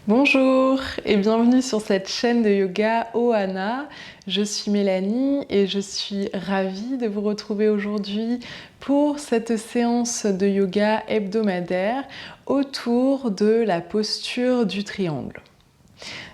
Bonjour et bienvenue sur cette chaîne de yoga Ohana. Je suis Mélanie et je suis ravie de vous retrouver aujourd'hui pour cette séance de yoga hebdomadaire autour de la posture du triangle.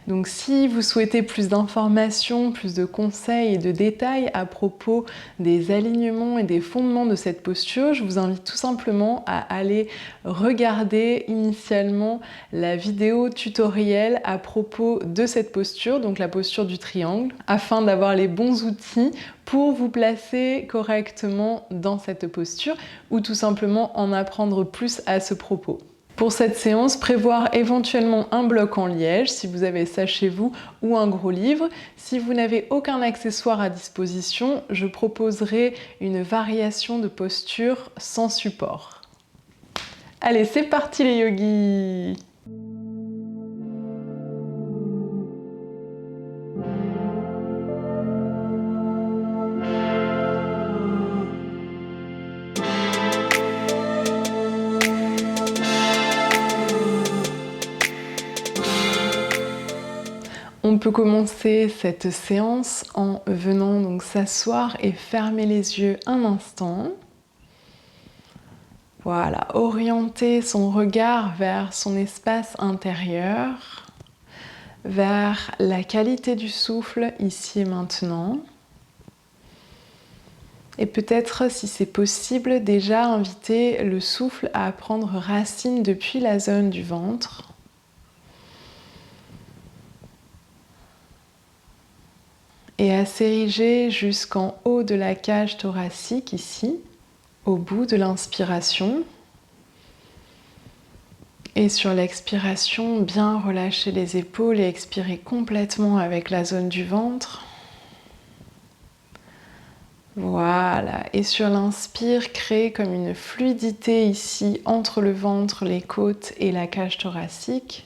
Donc si vous souhaitez plus d'informations, plus de conseils et de détails à propos des alignements et des fondements de cette posture, je vous invite tout simplement à aller regarder initialement la vidéo tutoriel à propos de cette posture, donc la posture du triangle, afin d'avoir les bons outils pour vous placer correctement dans cette posture ou tout simplement en apprendre plus à ce propos. Pour cette séance, prévoir éventuellement un bloc en liège si vous avez ça chez vous ou un gros livre. Si vous n'avez aucun accessoire à disposition, je proposerai une variation de posture sans support. Allez, c'est parti les yogis! On peut commencer cette séance en venant donc s'asseoir et fermer les yeux un instant. Voilà, orienter son regard vers son espace intérieur, vers la qualité du souffle ici et maintenant. Et peut-être, si c'est possible, déjà inviter le souffle à prendre racine depuis la zone du ventre. Et à s'ériger jusqu'en haut de la cage thoracique ici, au bout de l'inspiration. Et sur l'expiration, bien relâcher les épaules et expirer complètement avec la zone du ventre. Voilà, et sur l'inspire, créer comme une fluidité ici entre le ventre, les côtes et la cage thoracique.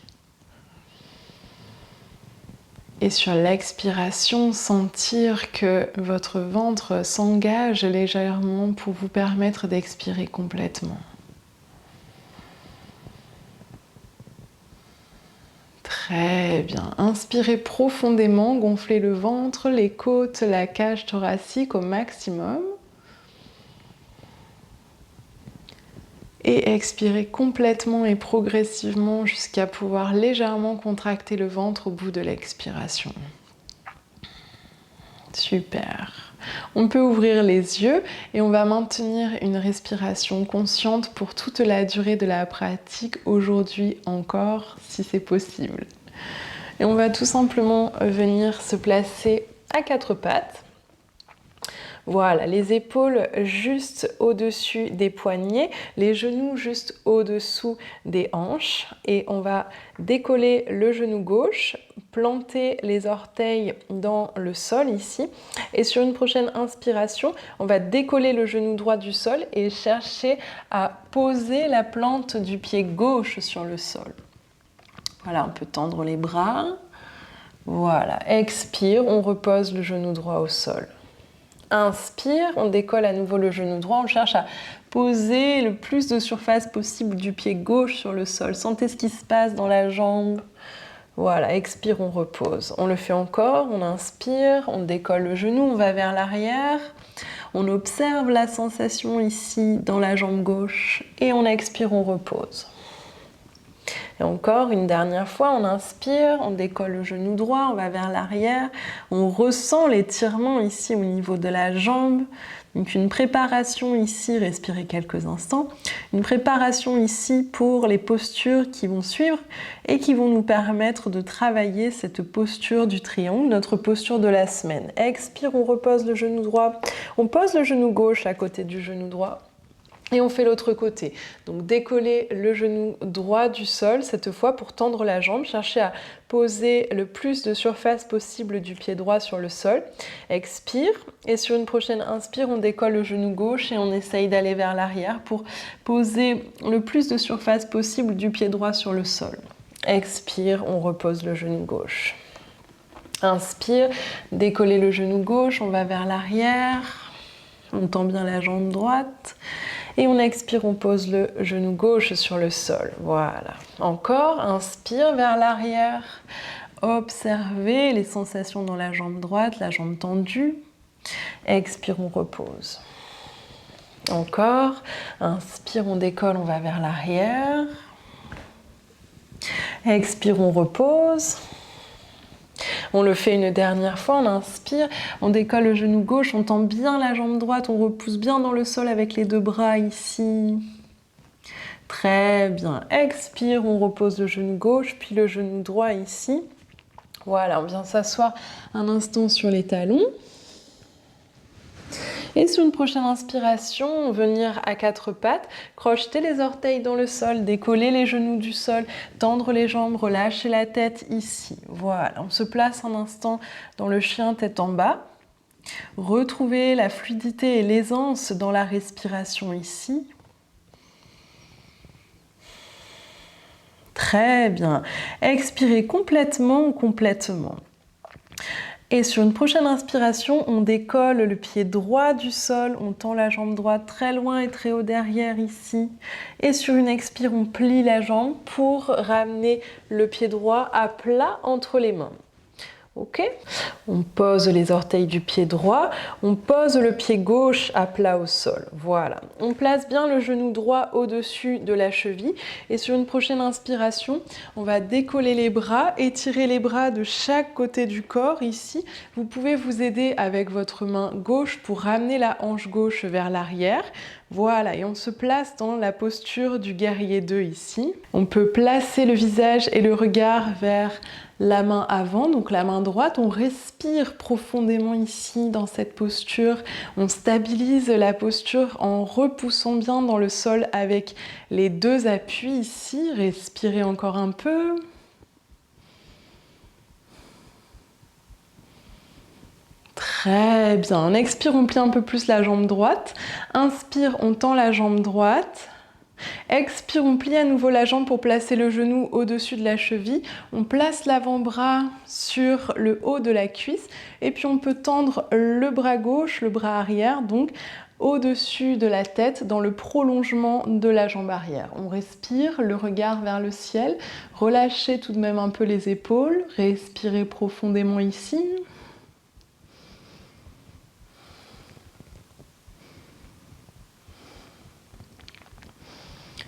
Et sur l'expiration, sentir que votre ventre s'engage légèrement pour vous permettre d'expirer complètement. Très bien. Inspirez profondément, gonflez le ventre, les côtes, la cage thoracique au maximum. Et expirez complètement et progressivement jusqu'à pouvoir légèrement contracter le ventre au bout de l'expiration. Super. On peut ouvrir les yeux et on va maintenir une respiration consciente pour toute la durée de la pratique, aujourd'hui encore, si c'est possible. Et on va tout simplement venir se placer à quatre pattes. Voilà, les épaules juste au-dessus des poignets, les genoux juste au-dessous des hanches. Et on va décoller le genou gauche, planter les orteils dans le sol ici. Et sur une prochaine inspiration, on va décoller le genou droit du sol et chercher à poser la plante du pied gauche sur le sol. Voilà, on peut tendre les bras. Voilà, expire, on repose le genou droit au sol. Inspire, on décolle à nouveau le genou droit, on cherche à poser le plus de surface possible du pied gauche sur le sol. Sentez ce qui se passe dans la jambe. Voilà, expire, on repose. On le fait encore, on inspire, on décolle le genou, on va vers l'arrière. On observe la sensation ici dans la jambe gauche et on expire, on repose. Et encore une dernière fois, on inspire, on décolle le genou droit, on va vers l'arrière, on ressent l'étirement ici au niveau de la jambe. Donc une préparation ici, respirez quelques instants, une préparation ici pour les postures qui vont suivre et qui vont nous permettre de travailler cette posture du triangle, notre posture de la semaine. Expire, on repose le genou droit, on pose le genou gauche à côté du genou droit. Et on fait l'autre côté. Donc décoller le genou droit du sol, cette fois pour tendre la jambe. Cherchez à poser le plus de surface possible du pied droit sur le sol. Expire. Et sur une prochaine inspire, on décolle le genou gauche et on essaye d'aller vers l'arrière pour poser le plus de surface possible du pied droit sur le sol. Expire, on repose le genou gauche. Inspire, décoller le genou gauche, on va vers l'arrière. On tend bien la jambe droite. Et on expire, on pose le genou gauche sur le sol. Voilà. Encore, inspire vers l'arrière. Observez les sensations dans la jambe droite, la jambe tendue. Expire, on repose. Encore, inspire, on décolle, on va vers l'arrière. Expire, on repose. On le fait une dernière fois, on inspire, on décolle le genou gauche, on tend bien la jambe droite, on repousse bien dans le sol avec les deux bras ici. Très bien. Expire, on repose le genou gauche, puis le genou droit ici. Voilà, on vient s'asseoir un instant sur les talons. Et sur une prochaine inspiration, venir à quatre pattes, crocheter les orteils dans le sol, décoller les genoux du sol, tendre les jambes, relâcher la tête ici. Voilà, on se place un instant dans le chien tête en bas. Retrouvez la fluidité et l'aisance dans la respiration ici. Très bien. Expirez complètement. Et sur une prochaine inspiration, on décolle le pied droit du sol, on tend la jambe droite très loin et très haut derrière ici. Et sur une expire, on plie la jambe pour ramener le pied droit à plat entre les mains. Ok ? On pose les orteils du pied droit, on pose le pied gauche à plat au sol. Voilà. On place bien le genou droit au-dessus de la cheville. Et sur une prochaine inspiration, on va décoller les bras, étirer les bras de chaque côté du corps ici. Vous pouvez vous aider avec votre main gauche pour ramener la hanche gauche vers l'arrière. Voilà, et on se place dans la posture du guerrier 2 ici. On peut placer le visage et le regard vers la main avant, donc la main droite. On respire profondément ici dans cette posture. On stabilise la posture en repoussant bien dans le sol avec les deux appuis ici. Respirez encore un peu. Très bien. On expire, on plie un peu plus la jambe droite. Inspire, on tend la jambe droite. Expire, on plie à nouveau la jambe pour placer le genou au-dessus de la cheville. On place l'avant-bras sur le haut de la cuisse. Et puis on peut tendre le bras gauche, le bras arrière, donc au-dessus de la tête, dans le prolongement de la jambe arrière. On respire, le regard vers le ciel. Relâchez tout de même un peu les épaules. Respirez profondément ici.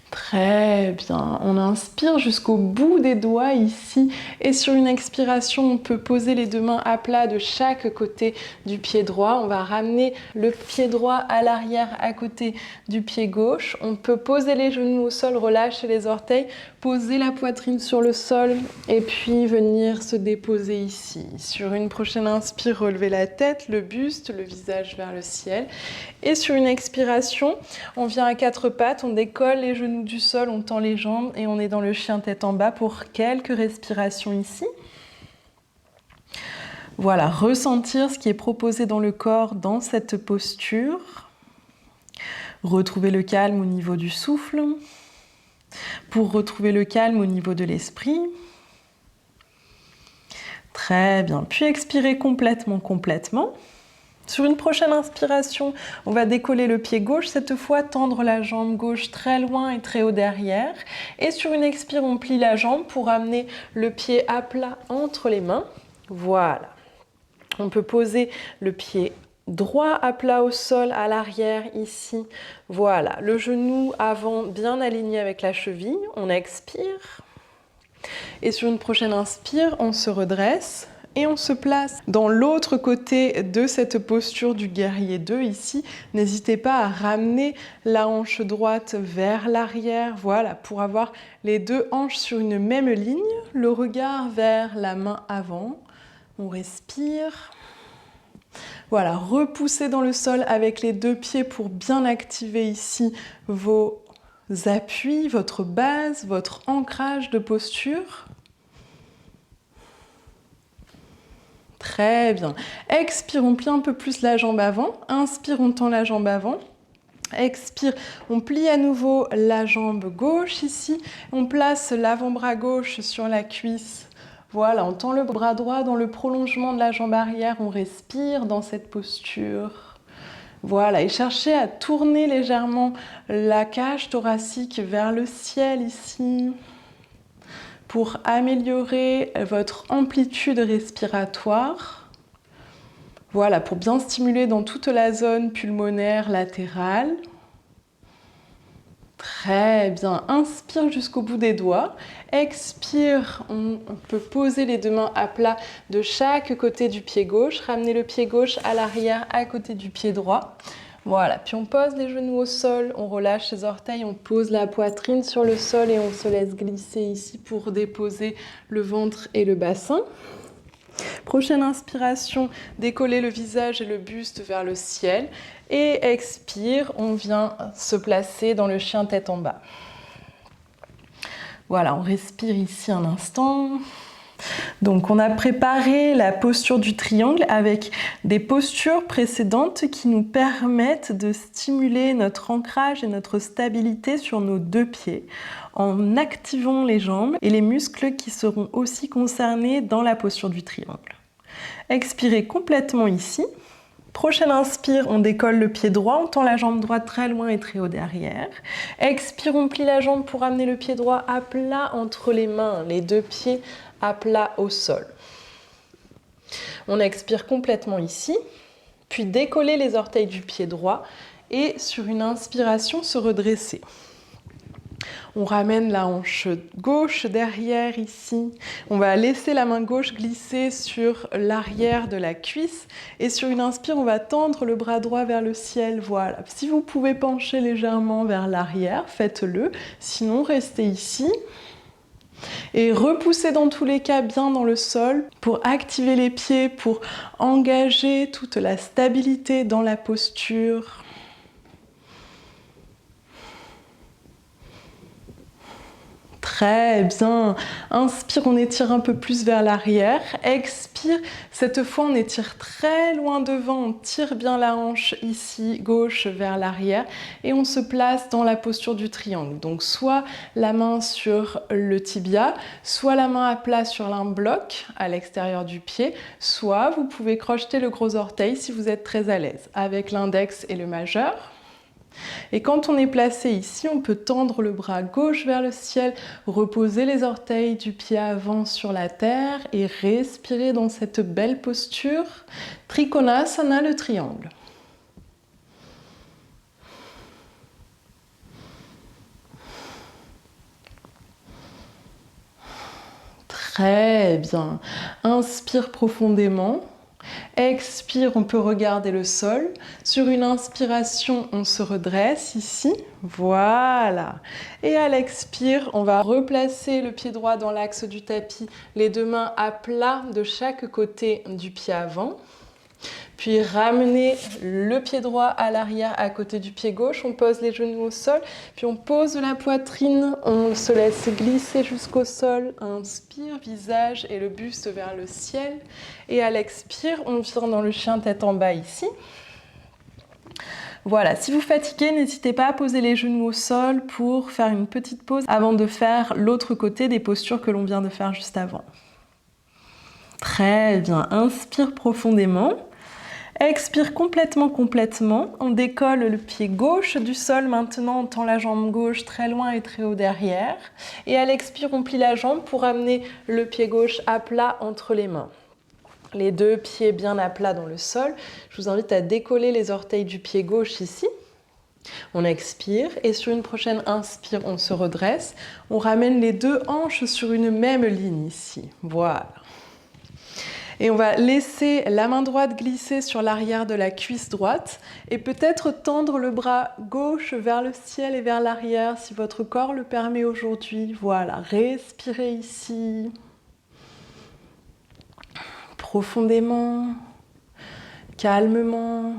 Très bien, on inspire jusqu'au bout des doigts ici et sur une expiration on peut poser les deux mains à plat de chaque côté du pied droit. On va ramener le pied droit à l'arrière à côté du pied gauche. On peut poser les genoux au sol, relâcher les orteils, poser la poitrine sur le sol et puis venir se déposer ici. Sur une prochaine inspire, relevez la tête, le buste, le visage vers le ciel. Et sur une expiration, on vient à quatre pattes, on décolle les genoux du sol, on tend les jambes et on est dans le chien tête en bas pour quelques respirations ici. Voilà, ressentir ce qui est proposé dans le corps dans cette posture. Retrouver le calme au niveau du souffle. Pour retrouver le calme au niveau de l'esprit. Très bien, puis expirez complètement. Sur une prochaine inspiration, on va décoller le pied gauche, cette fois tendre la jambe gauche très loin et très haut derrière. Et sur une expire, on plie la jambe pour amener le pied à plat entre les mains. Voilà. On peut poser le pied droit à plat au sol, à l'arrière ici. Voilà, le genou avant bien aligné avec la cheville. On expire. Et sur une prochaine inspire, on se redresse. Et on se place dans l'autre côté de cette posture du guerrier 2 ici. N'hésitez pas à ramener la hanche droite vers l'arrière, voilà, pour avoir les deux hanches sur une même ligne. Le regard vers la main avant. On respire. Voilà, repoussez dans le sol avec les deux pieds pour bien activer ici vos appuis, votre base, votre ancrage de posture. Très bien. Expire, on plie un peu plus la jambe avant. Inspire, on tend la jambe avant. Expire, on plie à nouveau la jambe gauche ici. On place l'avant-bras gauche sur la cuisse. Voilà, on tend le bras droit dans le prolongement de la jambe arrière. On respire dans cette posture. Voilà, et cherchez à tourner légèrement la cage thoracique vers le ciel ici pour améliorer votre amplitude respiratoire. Voilà, pour bien stimuler dans toute la zone pulmonaire latérale. Très bien, inspire jusqu'au bout des doigts, expire, on peut poser les deux mains à plat de chaque côté du pied gauche, ramener le pied gauche à l'arrière à côté du pied droit. Voilà, puis on pose les genoux au sol, on relâche les orteils, on pose la poitrine sur le sol et on se laisse glisser ici pour déposer le ventre et le bassin. Prochaine inspiration, décoller le visage et le buste vers le ciel. Et expire, on vient se placer dans le chien tête en bas. Voilà, on respire ici un instant. Donc on a préparé la posture du triangle avec des postures précédentes qui nous permettent de stimuler notre ancrage et notre stabilité sur nos deux pieds en activant les jambes et les muscles qui seront aussi concernés dans la posture du triangle. Expirez complètement ici. Prochaine inspire, on décolle le pied droit, on tend la jambe droite très loin et très haut derrière. Expire, on plie la jambe pour amener le pied droit à plat entre les mains, les deux pieds à plat au sol. On expire complètement ici, puis décoller les orteils du pied droit et sur une inspiration se redresser. On ramène la hanche gauche derrière ici. On va laisser la main gauche glisser sur l'arrière de la cuisse. Et sur une inspire, on va tendre le bras droit vers le ciel. Voilà. Si vous pouvez pencher légèrement vers l'arrière, faites-le. Sinon, restez ici. Et repoussez dans tous les cas bien dans le sol pour activer les pieds, pour engager toute la stabilité dans la posture. Très bien. Inspire, on étire un peu plus vers l'arrière. Expire, cette fois on étire très loin devant. On tire bien la hanche ici, gauche vers l'arrière. Et on se place dans la posture du triangle. Donc soit la main sur le tibia, soit la main à plat sur l'un bloc à l'extérieur du pied. Soit vous pouvez crocheter le gros orteil si vous êtes très à l'aise avec l'index et le majeur. Et quand on est placé ici, on peut tendre le bras gauche vers le ciel, reposer les orteils du pied avant sur la terre et respirer dans cette belle posture. Trikonasana, le triangle. Très bien. Inspire profondément. Expire, on peut regarder le sol. Sur une inspiration, on se redresse ici. Voilà. Et à l'expire, on va replacer le pied droit dans l'axe du tapis, les deux mains à plat de chaque côté du pied avant. Puis ramener le pied droit à l'arrière à côté du pied gauche. On pose les genoux au sol. Puis on pose la poitrine. On se laisse glisser jusqu'au sol. Inspire, visage et le buste vers le ciel. Et à l'expire, on vient dans le chien tête en bas ici. Voilà, si vous fatiguez, n'hésitez pas à poser les genoux au sol pour faire une petite pause avant de faire l'autre côté des postures que l'on vient de faire juste avant. Très bien, inspire profondément. Expire complètement. On décolle le pied gauche du sol. Maintenant, on tend la jambe gauche très loin et très haut derrière. Et à l'expire, on plie la jambe pour amener le pied gauche à plat entre les mains. Les deux pieds bien à plat dans le sol. Je vous invite à décoller les orteils du pied gauche ici. On expire et sur une prochaine inspire, on se redresse. On ramène les deux hanches sur une même ligne ici. Voilà. Et on va laisser la main droite glisser sur l'arrière de la cuisse droite et peut-être tendre le bras gauche vers le ciel et vers l'arrière si votre corps le permet aujourd'hui. Voilà, respirez ici. Profondément, calmement,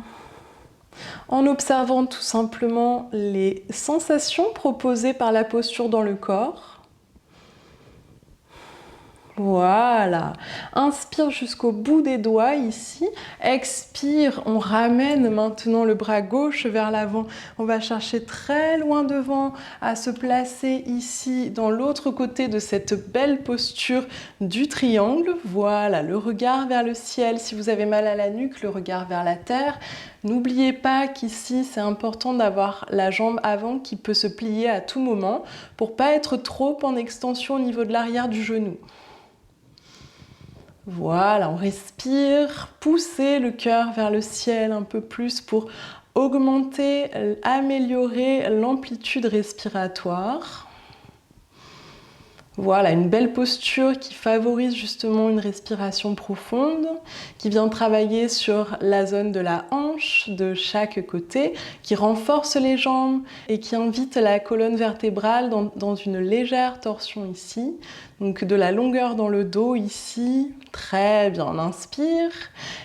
en observant tout simplement les sensations proposées par la posture dans le corps. Voilà. Inspire jusqu'au bout des doigts ici. Expire, on ramène maintenant le bras gauche vers l'avant. On va chercher très loin devant à se placer ici dans l'autre côté de cette belle posture du triangle. Voilà, le regard vers le ciel. Si vous avez mal à la nuque, le regard vers la terre. N'oubliez pas qu'ici, c'est important d'avoir la jambe avant qui peut se plier à tout moment pour pas être trop en extension au niveau de l'arrière du genou. Voilà, on respire, poussez le cœur vers le ciel un peu plus pour augmenter, améliorer l'amplitude respiratoire. Voilà, une belle posture qui favorise justement une respiration profonde, qui vient travailler sur la zone de la hanche de chaque côté, qui renforce les jambes et qui invite la colonne vertébrale dans une légère torsion ici. Donc de la longueur dans le dos ici. Très bien, on inspire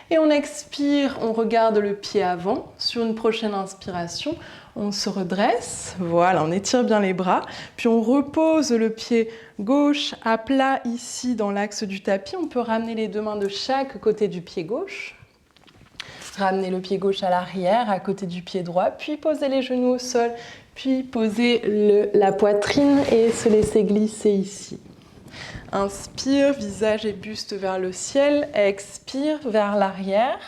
et on expire, on regarde le pied avant. Sur une prochaine inspiration, on se redresse, voilà, on étire bien les bras, puis on repose le pied gauche à plat ici dans l'axe du tapis. On peut ramener les deux mains de chaque côté du pied gauche. Ramener le pied gauche à l'arrière, à côté du pied droit, puis poser les genoux au sol, puis poser la poitrine et se laisser glisser ici. Inspire, visage et buste vers le ciel. Expire vers l'arrière.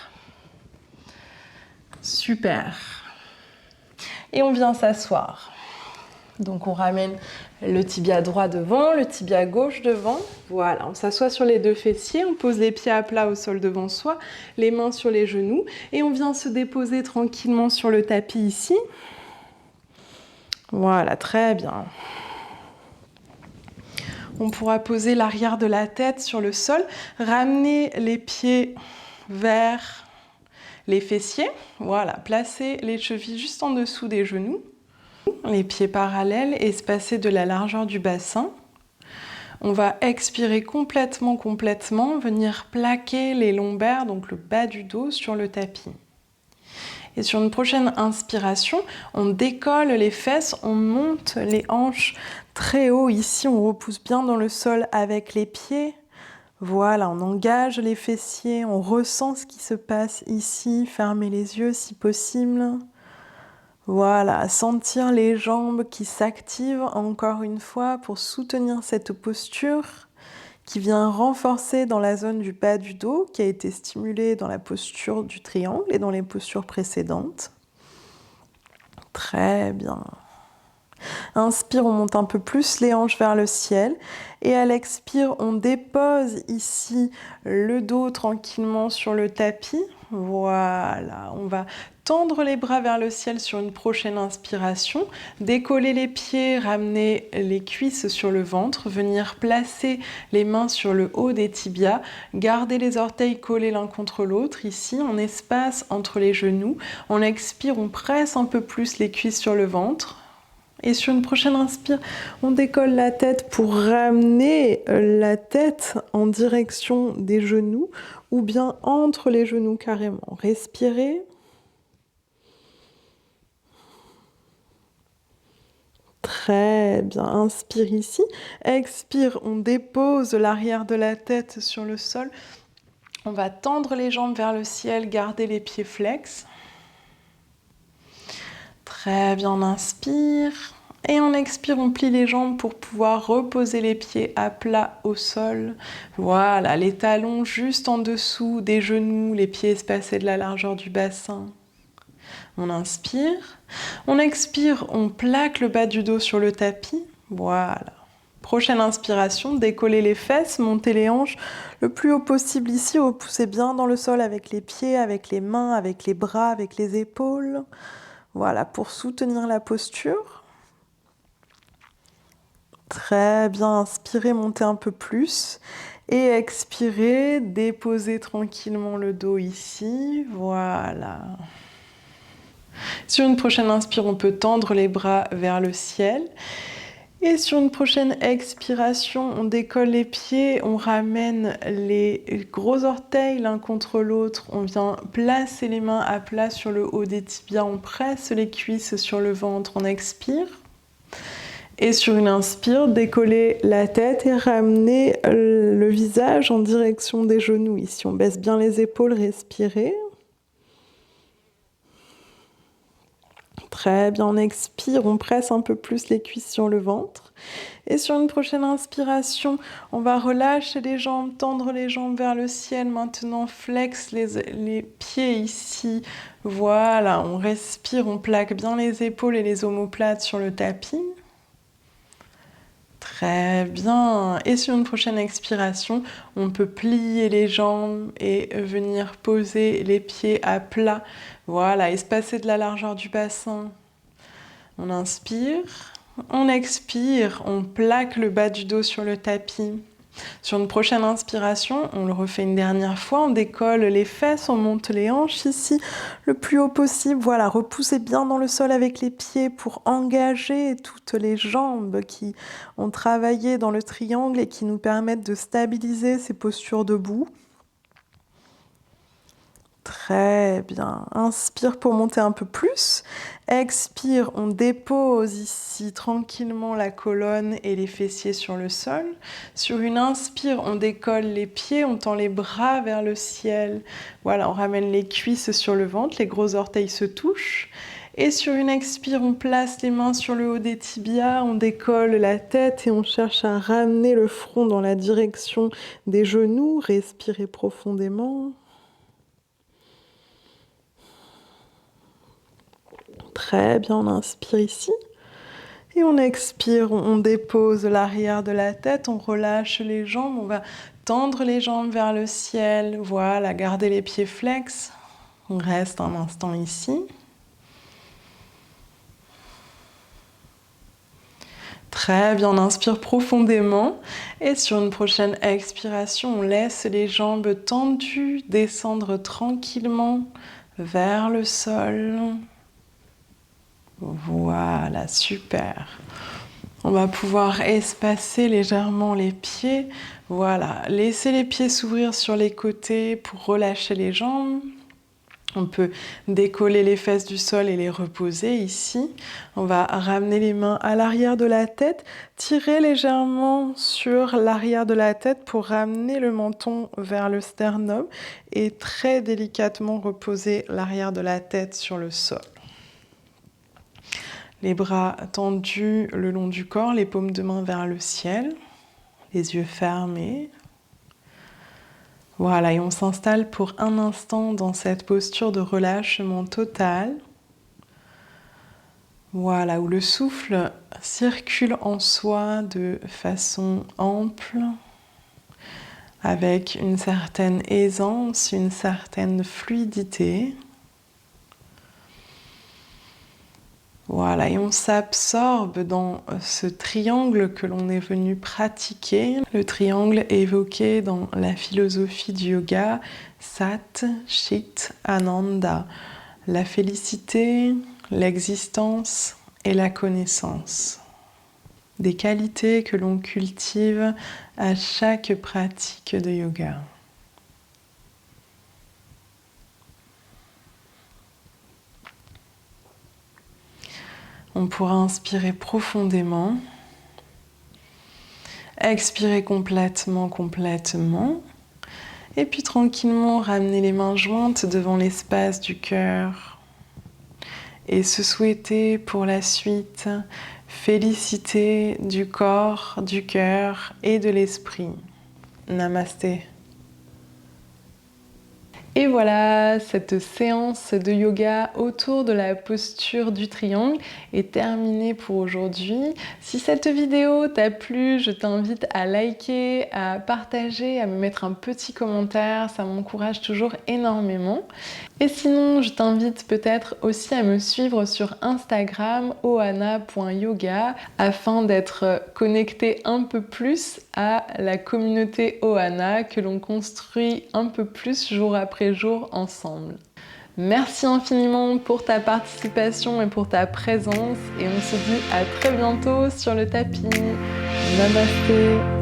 Super. Et on vient s'asseoir. Donc on ramène le tibia droit devant, le tibia gauche devant. Voilà, on s'assoit sur les deux fessiers, on pose les pieds à plat au sol devant soi, les mains sur les genoux et on vient se déposer tranquillement sur le tapis ici. Voilà, très bien. On pourra poser l'arrière de la tête sur le sol, ramener les pieds vers les fessiers. Voilà, placer les chevilles juste en dessous des genoux. Les pieds parallèles, espacés de la largeur du bassin. On va expirer complètement, venir plaquer les lombaires, donc le bas du dos, sur le tapis. Et sur une prochaine inspiration, on décolle les fesses, on monte les hanches très haut. Ici, on repousse bien dans le sol avec les pieds. Voilà, on engage les fessiers, on ressent ce qui se passe ici. Fermez les yeux si possible. Voilà, sentir les jambes qui s'activent encore une fois pour soutenir cette posture qui vient renforcer dans la zone du bas du dos qui a été stimulée dans la posture du triangle et dans les postures précédentes. Très bien. Inspire, on monte un peu plus les hanches vers le ciel. Et à l'expire, on dépose ici le dos tranquillement sur le tapis. Voilà, on va tendre les bras vers le ciel sur une prochaine inspiration. Décoller les pieds, ramener les cuisses sur le ventre. Venir placer les mains sur le haut des tibias. Garder les orteils collés l'un contre l'autre. Ici, on espace entre les genoux. On expire, on presse un peu plus les cuisses sur le ventre. Et sur une prochaine inspire, on décolle la tête pour ramener la tête en direction des genoux ou bien entre les genoux carrément. Respirez. Très bien. Inspire ici. Expire, on dépose l'arrière de la tête sur le sol. On va tendre les jambes vers le ciel, garder les pieds flex. Très bien, on inspire. Et on expire, on plie les jambes pour pouvoir reposer les pieds à plat au sol. Voilà, les talons juste en dessous des genoux, les pieds espacés de la largeur du bassin. On inspire. On expire, on plaque le bas du dos sur le tapis. Voilà. Prochaine inspiration, décoller les fesses, monter les hanches le plus haut possible ici. Repoussez bien dans le sol avec les pieds, avec les mains, avec les bras, avec les épaules. Voilà, pour soutenir la posture. Très bien, inspirez, montez un peu plus. Et expirez, déposez tranquillement le dos ici. Voilà. Sur une prochaine inspire, on peut tendre les bras vers le ciel. Et sur une prochaine expiration, on décolle les pieds, on ramène les gros orteils l'un contre l'autre. On vient placer les mains à plat sur le haut des tibias. On presse les cuisses sur le ventre, on expire. Et sur une inspire, décoller la tête et ramener le visage en direction des genoux. Ici, on baisse bien les épaules, respirez. Très bien, on expire, on presse un peu plus les cuisses sur le ventre. Et sur une prochaine inspiration, on va relâcher les jambes, tendre les jambes vers le ciel. Maintenant, flex les pieds ici. Voilà, on respire, on plaque bien les épaules et les omoplates sur le tapis. Très bien. Et sur une prochaine expiration, on peut plier les jambes et venir poser les pieds à plat. Voilà, espacer de la largeur du bassin. On inspire, on expire, on plaque le bas du dos sur le tapis. Sur une prochaine inspiration, on le refait une dernière fois, on décolle les fesses, on monte les hanches ici le plus haut possible. Voilà, repoussez bien dans le sol avec les pieds pour engager toutes les jambes qui ont travaillé dans le triangle et qui nous permettent de stabiliser ces postures debout. Très bien. Inspire pour monter un peu plus. Expire, on dépose ici tranquillement la colonne et les fessiers sur le sol. Sur une inspire, on décolle les pieds, on tend les bras vers le ciel. Voilà, on ramène les cuisses sur le ventre, les gros orteils se touchent. Et sur une expire, on place les mains sur le haut des tibias, on décolle la tête et on cherche à ramener le front dans la direction des genoux. Respirez profondément. Très bien, on inspire ici. Et on expire, on dépose l'arrière de la tête, on relâche les jambes, on va tendre les jambes vers le ciel. Voilà, gardez les pieds flex. On reste un instant ici. Très bien, on inspire profondément. Et sur une prochaine expiration, on laisse les jambes tendues descendre tranquillement vers le sol. Voilà, super. On va pouvoir espacer légèrement les pieds. Voilà, laissez les pieds s'ouvrir sur les côtés pour relâcher les jambes. On peut décoller les fesses du sol et les reposer ici. On va ramener les mains à l'arrière de la tête, tirer légèrement sur l'arrière de la tête pour ramener le menton vers le sternum et très délicatement reposer l'arrière de la tête sur le sol. Les bras tendus le long du corps, les paumes de main vers le ciel, les yeux fermés. Voilà, et on s'installe pour un instant dans cette posture de relâchement total. Voilà, où le souffle circule en soi de façon ample, avec une certaine aisance, une certaine fluidité. Voilà, et on s'absorbe dans ce triangle que l'on est venu pratiquer. Le triangle évoqué dans la philosophie du yoga, Sat, Chit, Ananda. La félicité, l'existence et la connaissance. Des qualités que l'on cultive à chaque pratique de yoga. On pourra inspirer profondément, expirer complètement, et puis tranquillement ramener les mains jointes devant l'espace du cœur et se souhaiter pour la suite félicité du corps, du cœur et de l'esprit. Namasté. Et voilà, cette séance de yoga autour de la posture du triangle est terminée pour aujourd'hui. Si cette vidéo t'a plu, je t'invite à liker, à partager, à me mettre un petit commentaire, ça m'encourage toujours énormément. Et sinon, je t'invite peut-être aussi à me suivre sur Instagram, ohana.yoga, afin d'être connecté un peu plus à la communauté Ohana que l'on construit un peu plus jour après jour ensemble. Merci infiniment pour ta participation et pour ta présence et on se dit à très bientôt sur le tapis. Namasté.